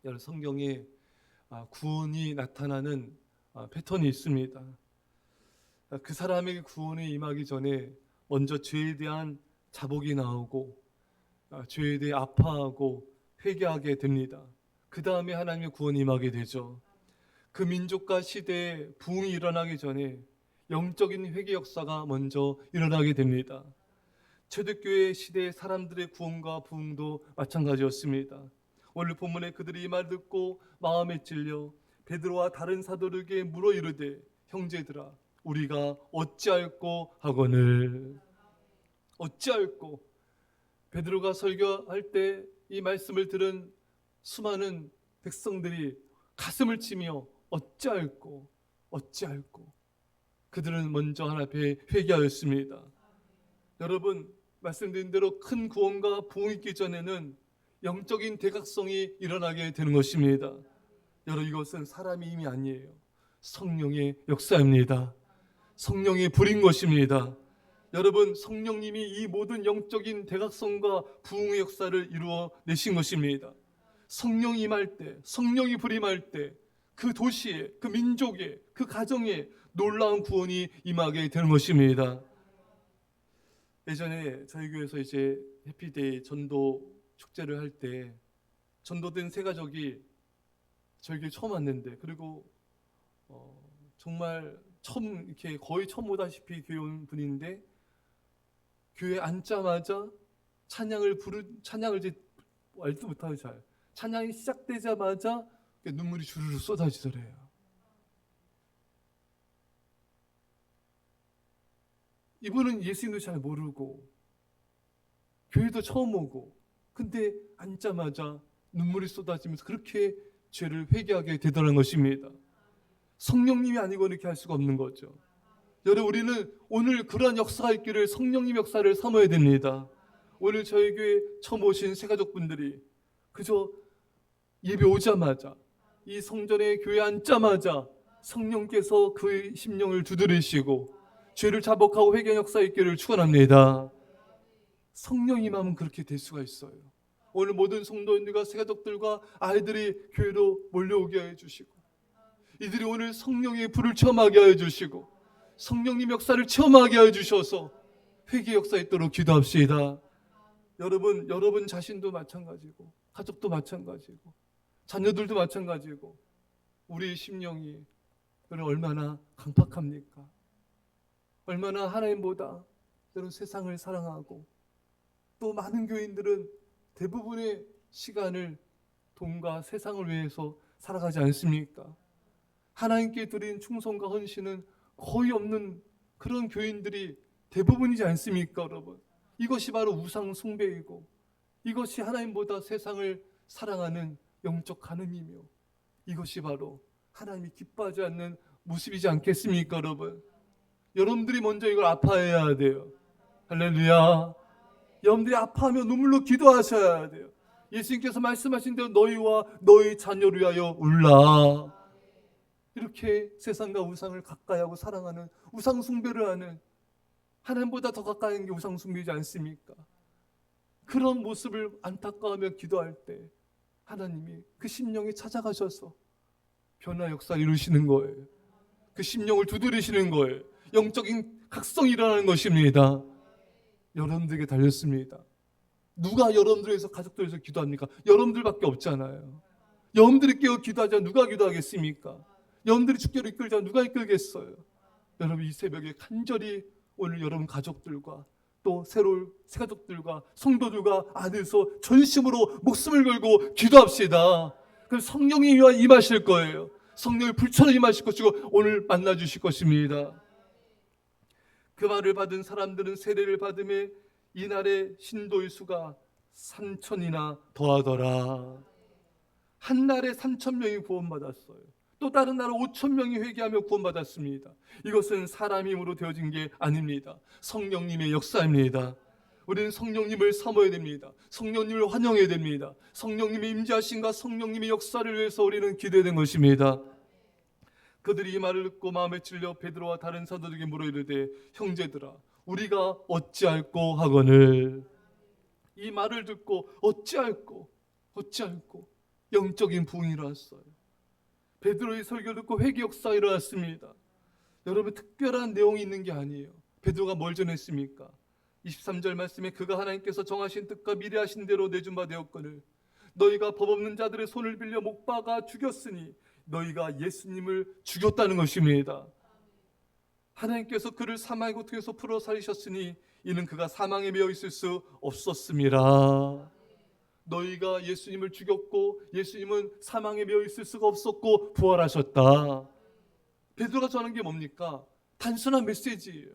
여러 성경에 구원이 나타나는 패턴이 있습니다. 그 사람에게 구원이 임하기 전에 먼저 죄에 대한 자복이 나오고 죄에 대해 아파하고 회개하게 됩니다. 그 다음에 하나님의 구원이 임하게 되죠. 그 민족과 시대에 부흥이 일어나기 전에 영적인 회개 역사가 먼저 일어나게 됩니다. 초대교회 시대의 사람들의 구원과 부흥도 마찬가지였습니다. 오늘 본문에 그들이 이 말 듣고 마음에 찔려 베드로와 다른 사도들에게 물어 이르되 형제들아 우리가 어찌할꼬 하거늘. 어찌할꼬. 베드로가 설교할 때 이 말씀을 들은 수많은 백성들이 가슴을 치며 어찌할꼬 어찌할꼬. 그들은 먼저 하나님 앞에 회개하였습니다. 여러분, 말씀드린 대로 큰 구원과 부흥이 있기 전에는 영적인 대각성이 일어나게 되는 것입니다. 여러분, 이것은 사람의 힘이 아니에요. 성령의 역사입니다. 성령의 불인 것입니다. 여러분, 성령님이 이 모든 영적인 대각성과 부흥의 역사를 이루어 내신 것입니다. 성령이 임할 때, 성령이 불임할 때 그 도시에, 그 민족에, 그 가정에 놀라운 구원이 임하게 되는 것입니다. 예전에 저희 교회에서 이제 해피데이 전도 축제를 할 때 전도된 세 가족이 저희 교회 처음 왔는데, 그리고 정말 처음 이렇게 거의 처음 오다시피 교회 온 분인데, 교회 앉자마자 찬양을 이제 알지도 못하고 잘 찬양이 시작되자마자 눈물이 주르르 쏟아지더래요. 이분은 예수님도 잘 모르고 교회도 처음 오고, 근데 앉자마자 눈물이 쏟아지면서 그렇게 죄를 회개하게 되더라는 것입니다. 성령님이 아니고 이렇게 할 수가 없는 거죠. 여러분, 우리는 오늘 그러한 역사가 있기를 성령님 역사를 삼아야 됩니다. 오늘 저희 교회 처음 오신 새가족분들이 그저 예배 오자마자 이 성전에 교회 앉자마자 성령께서 그 심령을 두드리시고 죄를 자복하고 회개 역사 있기를 축원합니다. 성령이 마음은 그렇게 될 수가 있어요. 오늘 모든 성도님들과 새가족들과 아이들이 교회로 몰려오게 해주시고, 이들이 오늘 성령의 불을 체험하게 해주시고 성령님 역사를 체험하게 해주셔서 회개 역사 있도록 기도합시다. 여러분 자신도 마찬가지고 가족도 마찬가지고 자녀들도 마찬가지고 우리의 심령이 얼마나 강팍합니까? 얼마나 하나님보다 여러분 세상을 사랑하고, 또 많은 교인들은 대부분의 시간을 돈과 세상을 위해서 살아가지 않습니까? 하나님께 드린 충성과 헌신은 거의 없는 그런 교인들이 대부분이지 않습니까, 여러분? 이것이 바로 우상 숭배이고, 이것이 하나님보다 세상을 사랑하는 영적 간음이며, 이것이 바로 하나님이 기뻐하지 않는 모습이지 않겠습니까, 여러분? 여러분들이 먼저 이걸 아파해야 돼요. 할렐루야. 여러분들이 아파하며 눈물로 기도하셔야 돼요. 예수님께서 말씀하신 대로 너희와 너희 자녀를 위하여 울라. 이렇게 세상과 우상을 가까이하고 사랑하는, 우상 숭배를 하는, 하나님보다 더 가까이 있는 게 우상 숭배이지 않습니까? 그런 모습을 안타까워하며 기도할 때 하나님이 그 심령에 찾아가셔서 변화 역사를 이루시는 거예요. 그 심령을 두드리시는 거예요. 영적인 각성이 일어나는 것입니다. 여러분들에게 달렸습니다. 누가 여러분들에서 가족들에서 기도합니까? 여러분들밖에 없잖아요. 여러분들이 깨어 기도하지 않으면 누가 기도하겠습니까? 여러분들이 주께로 이끌지 않으면 누가 이끌겠어요? 여러분, 이 새벽에 간절히 오늘 여러분 가족들과 또 새로운 새가족들과 성도들과 안에서 전심으로 목숨을 걸고 기도합시다. 그럼 성령이 임하실 거예요. 성령의 불처럼 임하실 것이고 오늘 만나 주실 것입니다. 그 말을 받은 사람들은 세례를 받음에 이날의 신도의 수가 3,000이나 더하더라. 한 날에 3,000명이 구원받았어요. 또 다른 날은 5,000명이 회개하며 구원받았습니다. 이것은 사람 힘으로 되어진 게 아닙니다. 성령님의 역사입니다. 우리는 성령님을 삼아야 됩니다. 성령님을 환영해야 됩니다. 성령님의 임재하심과 성령님의 역사를 위해서 우리는 기대된 것입니다. 그들이 이 말을 듣고 마음에 찔려 베드로와 다른 사도들에게 물어 이르되 형제들아 우리가 어찌할꼬 하거늘. 이 말을 듣고 어찌할꼬 영적인 부흥이 일어났어요. 베드로의 설교를 듣고 회개 역사가 일어났습니다. 여러분, 특별한 내용이 있는 게 아니에요. 베드로가 뭘 전했습니까? 23절 말씀에 그가 하나님께서 정하신 뜻과 미래하신 대로 내준 바 되었거늘 너희가 법 없는 자들의 손을 빌려 못 박아 죽였으니 너희가 예수님을 죽였다는 것입니다. 하나님께서 그를 사망의 고통에서 풀어 살리셨으니 이는 그가 사망에 매여 있을 수 없었습니다. 너희가 예수님을 죽였고 예수님은 사망에 매여 있을 수가 없었고 부활하셨다. 베드로가 전하는 게 뭡니까? 단순한 메시지예요.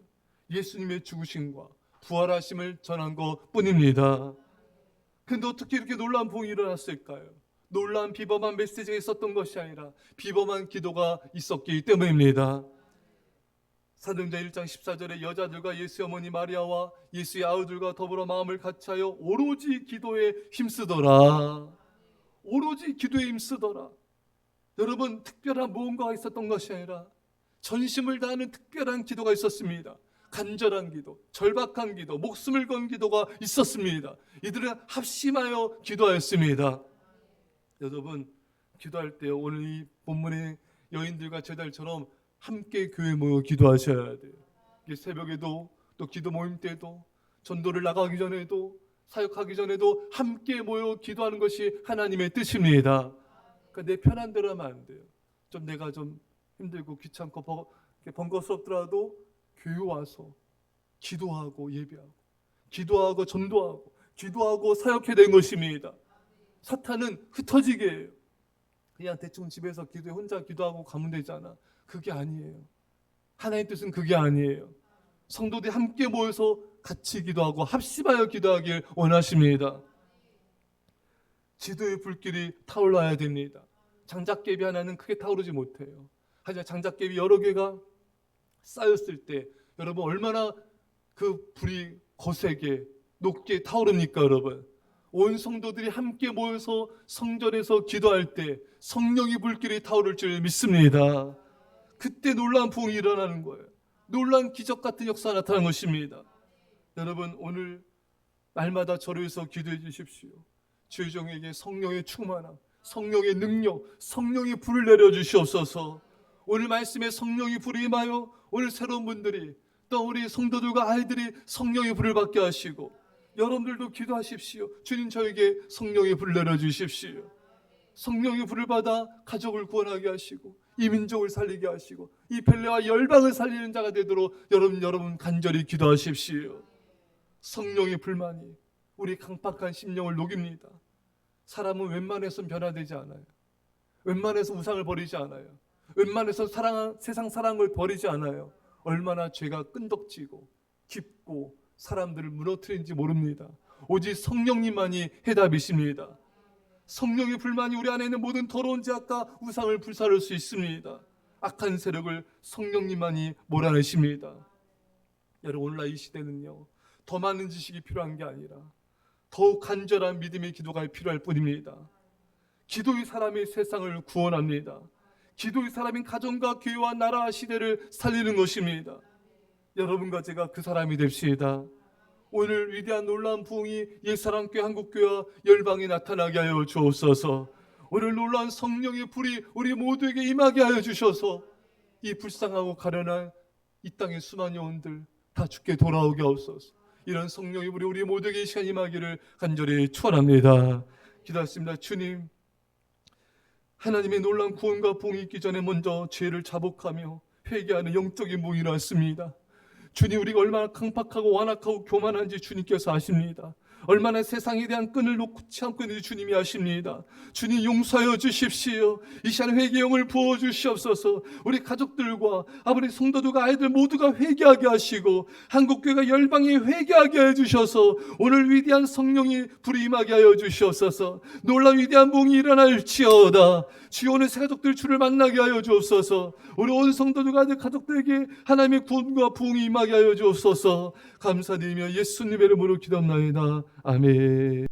예수님의 죽으심과 부활하심을 전한 것뿐입니다. 근데 어떻게 이렇게 놀라운 부흥이 일어났을까요? 놀라운 비범한 메시지가 있었던 것이 아니라 비범한 기도가 있었기 때문입니다. 사도행전 1장 14절에 여자들과 예수의 어머니 마리아와 예수의 아우들과 더불어 마음을 같이하여 오로지 기도에 힘쓰더라. 오로지 기도에 힘쓰더라. 여러분, 특별한 무언가가 있었던 것이 아니라 전심을 다하는 특별한 기도가 있었습니다. 간절한 기도, 절박한 기도, 목숨을 건 기도가 있었습니다. 이들은 합심하여 기도하였습니다. 여러분, 기도할 때 오늘 이 본문의 여인들과 제자들처럼 함께 교회에 모여 기도하셔야 돼요. 새벽에도 또 기도 모임 때도 전도를 나가기 전에도 사역하기 전에도 함께 모여 기도하는 것이 하나님의 뜻입니다. 그러니까 내 편한 대로 하면 안 돼요. 좀 내가 좀 힘들고 귀찮고 번거롭더라도 교회 와서 기도하고 예배하고 기도하고 전도하고 기도하고 사역해야 되는 것입니다. 사탄은 흩어지게 해요. 그냥 대충 집에서 기도해 혼자 기도하고 가면 되잖아. 그게 아니에요. 하나님의 뜻은 그게 아니에요. 성도들이 함께 모여서 같이 기도하고 합심하여 기도하길 원하십니다. 지도의 불길이 타올라야 됩니다. 장작개비 하나는 크게 타오르지 못해요. 하지만 장작개비 여러 개가 쌓였을 때 여러분 얼마나 그 불이 거세게 높게 타오릅니까? 여러분, 온 성도들이 함께 모여서 성전에서 기도할 때 성령의 불길이 타오를 줄 믿습니다. 그때 놀라운 부흥이 일어나는 거예요. 놀라운 기적 같은 역사가 나타나는 것입니다. 여러분, 오늘 날마다 저를 위해서 기도해 주십시오. 주의 종에게 성령의 충만함, 성령의 능력, 성령의 불을 내려주시옵소서. 오늘 말씀에 성령의 불이 임하여 오늘 새로운 분들이 또 우리 성도들과 아이들이 성령의 불을 받게 하시고 여러분들도 기도하십시오. 주님, 저에게 성령의 불을 내려주십시오. 성령의 불을 받아 가족을 구원하게 하시고 이 민족을 살리게 하시고 이 벨레와 열방을 살리는 자가 되도록 여러분 간절히 기도하십시오. 성령의 불만이 우리 강팍한 심령을 녹입니다. 사람은 웬만해서는 변화되지 않아요. 웬만해서 우상을 버리지 않아요. 웬만해서 세상 사랑을 버리지 않아요. 얼마나 죄가 끈덕지고 깊고 사람들을 무너뜨리는지 모릅니다. 오직 성령님만이 해답이십니다. 성령의 불만이 우리 안에 있는 모든 더러운 죄악과 우상을 불사를 수 있습니다. 악한 세력을 성령님만이 몰아내십니다. 여러분, 오늘날 이 시대는요, 더 많은 지식이 필요한 게 아니라 더욱 간절한 믿음의 기도가 필요할 뿐입니다. 기도의 사람이 세상을 구원합니다. 기도의 사람인 가정과 교회와 나라 시대를 살리는 것입니다. 여러분과 제가 그 사람이 됩시다. 오늘 위대한 놀라운 부흥이 옛사랑교회 한국교회와 열방에 나타나게 하여 주옵소서. 오늘 놀라운 성령의 불이 우리 모두에게 임하게 하여 주셔서 이 불쌍하고 가련한 이 땅의 수많은 영혼들 다 주께 돌아오게 하옵소서. 이런 성령의 불이 우리 모두에게 이 시간 임하기를 간절히 축원합니다. 기도하겠습니다. 주님, 하나님의 놀라운 구원과 부흥이 있기 전에 먼저 죄를 자복하며 회개하는 영적인 부흥이 일어났습니다. 주님, 우리가 얼마나 강팍하고 완악하고 교만한지 주님께서 아십니다. 얼마나 세상에 대한 끈을 놓지 않고 있는지 주님이 아십니다. 주님, 용서하여 주십시오. 이 시간 회개의 영을 부어 주시옵소서. 우리 가족들과 아버지 성도들과 아이들 모두가 회개하게 하시고 한국교회가 열방에 회개하게 해주셔서 오늘 위대한 성령이 불이 임하게 하여 주시옵소서. 놀라운 위대한 부흥이 일어날지어다. 주여, 오늘 새 가족들 주를 만나게 하여 주옵소서. 우리 온 성도들과 아이들 가족들에게 하나님의 구원과 부흥이 임하게 하여 주옵소서. 감사드리며 예수님의 이름으로 기도합나이다. 아멘.